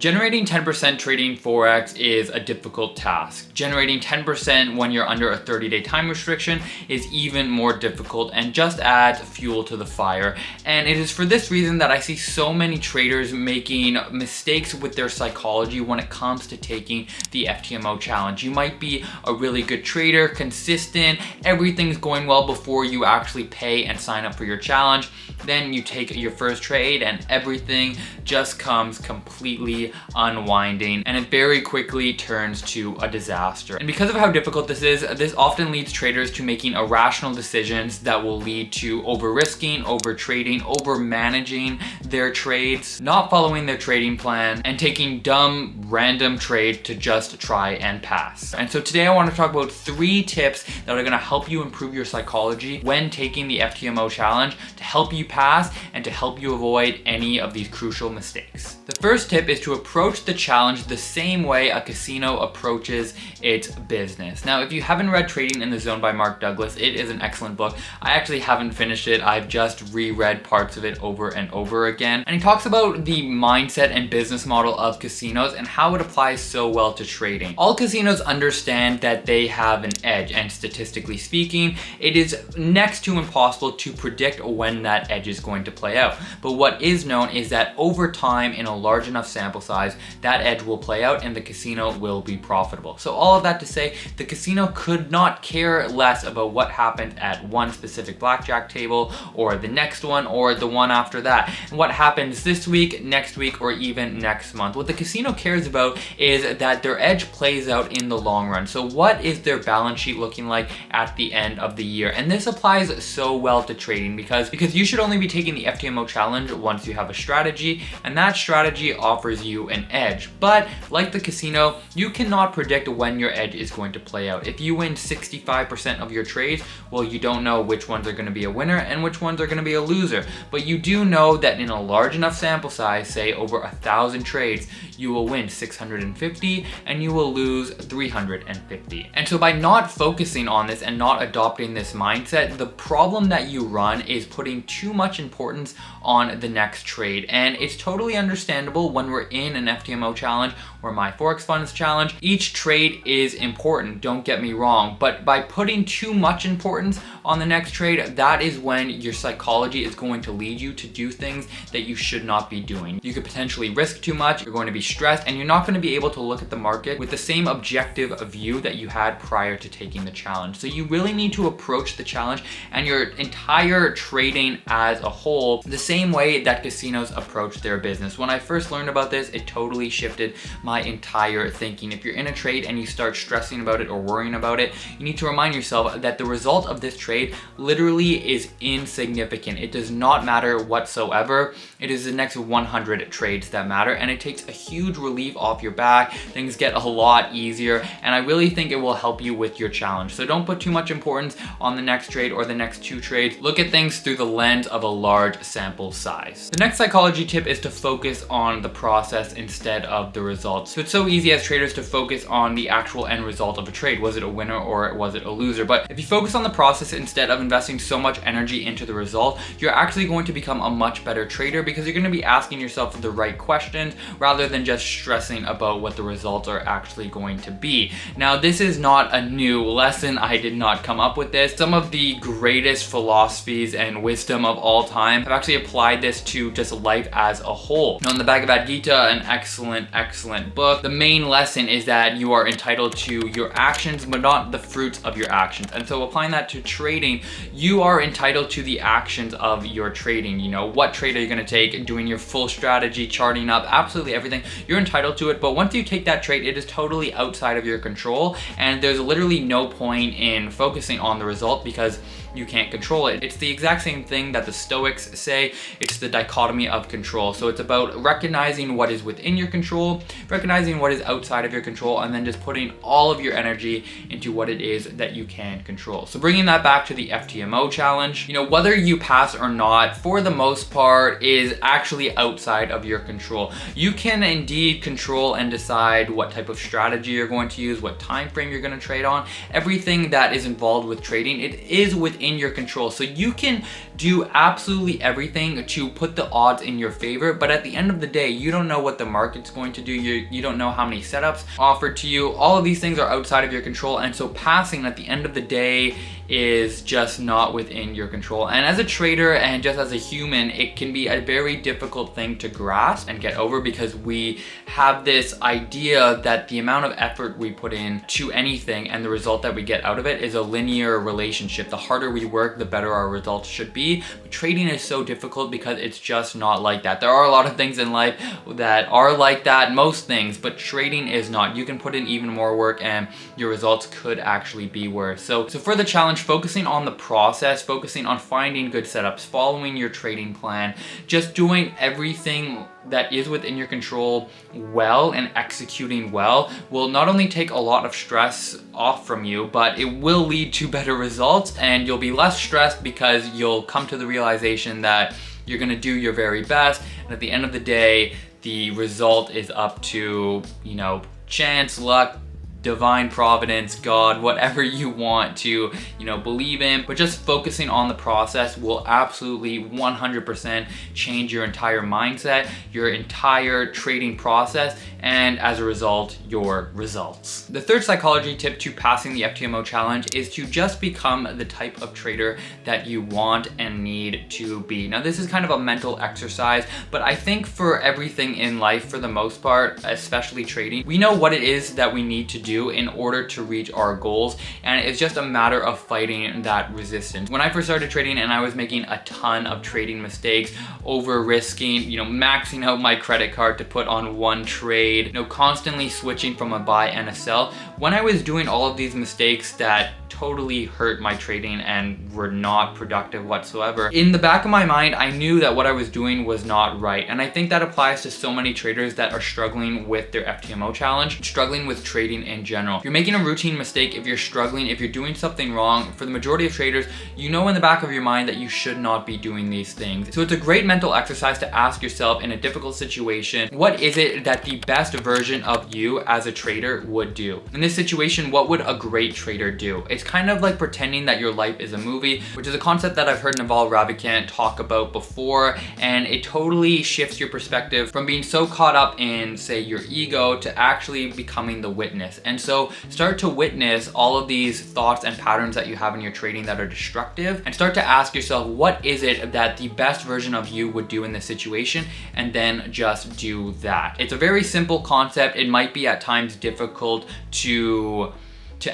Generating 10% trading Forex is a difficult task. Generating 10% when you're under a 30-day time restriction is even more difficult and just adds fuel to the fire. And it is for this reason that I see so many traders making mistakes with their psychology when it comes to taking the FTMO challenge. You might be a really good trader, consistent, everything's going well before you actually pay and sign up for your challenge. Then you take your first trade and everything just comes completely unwinding, and it very quickly turns to a disaster. And because of how difficult this often leads traders to making irrational decisions that will lead to over-risking, over-trading, over-managing their trades, not following their trading plan, and taking dumb, random trades to just try and pass. And so today I want to talk about 3 tips that are going to help you improve your psychology when taking the FTMO challenge to help you pass and to help you avoid any of these crucial mistakes. The first tip is to approach the challenge the same way a casino approaches its business. Now, if you haven't read Trading in the Zone by Mark Douglas, it is an excellent book. I actually haven't finished it. I've just reread parts of it over and over again. And he talks about the mindset and business model of casinos and how it applies so well to trading. All casinos understand that they have an edge, and statistically speaking, it is next to impossible to predict when that edge is going to play out. But what is known is that over time, in a large enough sample size, that edge will play out and the casino will be profitable. So all of that to say, the casino could not care less about what happened at one specific blackjack table or the next one or the one after that. And what happens this week, next week, or even next month. What the casino cares about is that their edge plays out in the long run. So what is their balance sheet looking like at the end of the year? And this applies so well to trading because you should only be taking the FTMO challenge once you have a strategy, and that strategy offers you an edge. But like the casino, you cannot predict when your edge is going to play out. If you win 65% of your trades, well, you don't know which ones are going to be a winner and which ones are going to be a loser. But you do know that in a large enough sample size, say over 1,000 trades, you will win 650 and you will lose 350. And so by not focusing on this and not adopting this mindset, the problem that you run is putting too much importance on the next trade. And it's totally understandable when we're in an FTMO challenge or my Forex funds challenge. Each trade is important, don't get me wrong, but by putting too much importance on the next trade, that is when your psychology is going to lead you to do things that you should not be doing. You could potentially risk too much, you're going to be stressed, and you're not going to be able to look at the market with the same objective view that you had prior to taking the challenge. So you really need to approach the challenge and your entire trading as a whole the same way that casinos approach their business. When I first learned about this, it totally shifted my entire thinking. If you're in a trade and you start stressing about it or worrying about it, you need to remind yourself that the result of this trade literally is insignificant. It does not matter whatsoever. It is the next 100 trades that matter, and it takes a huge relief off your back. Things get a lot easier, and I really think it will help you with your challenge. So don't put too much importance on the next trade or the next 2 trades. Look at things through the lens of a large sample size. The next psychology tip is to focus on the process instead of the results. So it's so easy as traders to focus on the actual end result of a trade. Was it a winner or was it a loser? But if you focus on the process instead of investing so much energy into the result, you're actually going to become a much better trader because you're going to be asking yourself the right questions rather than just stressing about what the results are actually going to be. Now, this is not a new lesson. I did not come up with this. Some of the greatest philosophies and wisdom of all time have actually applied this to just life as a whole. Now, in the Bhagavad Gita, an excellent book, the main lesson is that you are entitled to your actions, but not the fruits of your actions. And so applying that to trading, you are entitled to the actions of your trading. You know, what trade are you going to take, doing your full strategy, charting up, absolutely everything. You're entitled to it, but once you take that trade, it is totally outside of your control, and there's literally no point in focusing on the result because you can't control it. It's the exact same thing that the Stoics say. It's the dichotomy of control. So it's about recognizing what is within your control, recognizing what is outside of your control, and then just putting all of your energy into what it is that you can control. So bringing that back to the FTMO challenge, you know, whether you pass or not, for the most part, is actually outside of your control. You can indeed control and decide what type of strategy you're going to use, what time frame you're going to trade on. Everything that is involved with trading, it is within within your control. So you can do absolutely everything to put the odds in your favor, but at the end of the day, you don't know what the market's going to do. You don't know how many setups offered to you. All of these things are outside of your control, and so passing at the end of the day is just not within your control. And as a trader and just as a human, it can be a very difficult thing to grasp and get over, because we have this idea that the amount of effort we put in to anything and the result that we get out of it is a linear relationship. The harder we work, the better our results should be. But trading is so difficult because it's just not like that. There are a lot of things in life that are like that, most things, but trading is not. You can put in even more work and your results could actually be worse. So for the challenge, focusing on the process, focusing on finding good setups, following your trading plan, just doing everything that is within your control well and executing well will not only take a lot of stress off from you, but it will lead to better results, and you'll be less stressed because you'll come to the realization that you're gonna do your very best, and at the end of the day, the result is up to, you know, chance, luck, divine providence, God, whatever you want to, you know, believe in. But just focusing on the process will absolutely 100% change your entire mindset, your entire trading process, and as a result, your results. The third psychology tip to passing the FTMO challenge is to just become the type of trader that you want and need to be. Now, this is kind of a mental exercise, but I think for everything in life, for the most part, especially trading, we know what it is that we need to do in order to reach our goals, and it's just a matter of fighting that resistance. When I first started trading and I was making a ton of trading mistakes, over risking, you know, maxing out my credit card to put on one trade, you know, constantly switching from a buy and a sell, when I was doing all of these mistakes that totally hurt my trading and were not productive whatsoever, in the back of my mind, I knew that what I was doing was not right. And I think that applies to so many traders that are struggling with their FTMO challenge, struggling with trading in general. If you're making a routine mistake, if you're struggling, if you're doing something wrong, for the majority of traders, you know in the back of your mind that you should not be doing these things. So it's a great mental exercise to ask yourself in a difficult situation, what is it that the best version of you as a trader would do? In this situation, what would a great trader do? It's kind of like pretending that your life is a movie, which is a concept that I've heard Naval Ravikant talk about before, and it totally shifts your perspective from being so caught up in, say, your ego to actually becoming the witness. And so start to witness all of these thoughts and patterns that you have in your trading that are destructive, and start to ask yourself, what is it that the best version of you would do in this situation, and then just do that. It's a very simple concept. It might be at times difficult to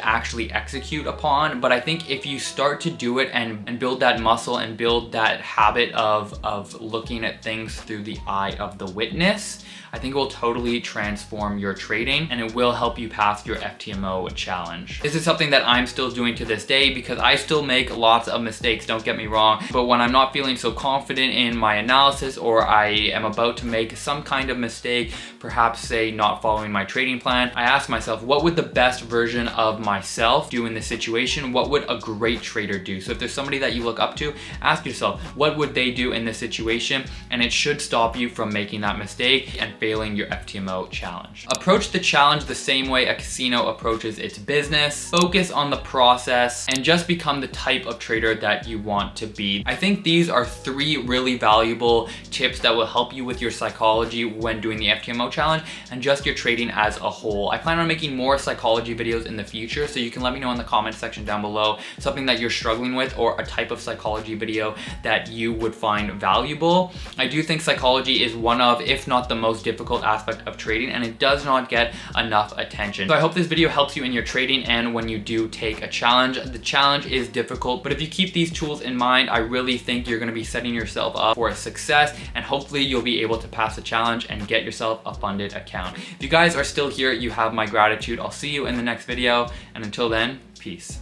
actually execute upon, but I think if you start to do it and build that muscle and build that habit of looking at things through the eye of the witness, I think it will totally transform your trading, and it will help you pass your FTMO challenge. This is something that I'm still doing to this day because I still make lots of mistakes, don't get me wrong, but when I'm not feeling so confident in my analysis, or I am about to make some kind of mistake, perhaps say not following my trading plan, I ask myself, what would the best version of myself do in this situation? What would a great trader do? So if there's somebody that you look up to, ask yourself, what would they do in this situation? And it should stop you from making that mistake and failing your FTMO challenge. Approach the challenge the same way a casino approaches its business. Focus on the process and just become the type of trader that you want to be. I think these are 3 really valuable tips that will help you with your psychology when doing the FTMO challenge and just your trading as a whole. I plan on making more psychology videos in the future, so you can let me know in the comment section down below something that you're struggling with or a type of psychology video that you would find valuable. I do think psychology is one of, if not the most difficult aspect of trading, and it does not get enough attention. So I hope this video helps you in your trading and when you do take a challenge. The challenge is difficult, but if you keep these tools in mind, I really think you're gonna be setting yourself up for a success, and hopefully you'll be able to pass the challenge and get yourself a funded account. If you guys are still here, you have my gratitude. I'll see you in the next video, and until then, peace.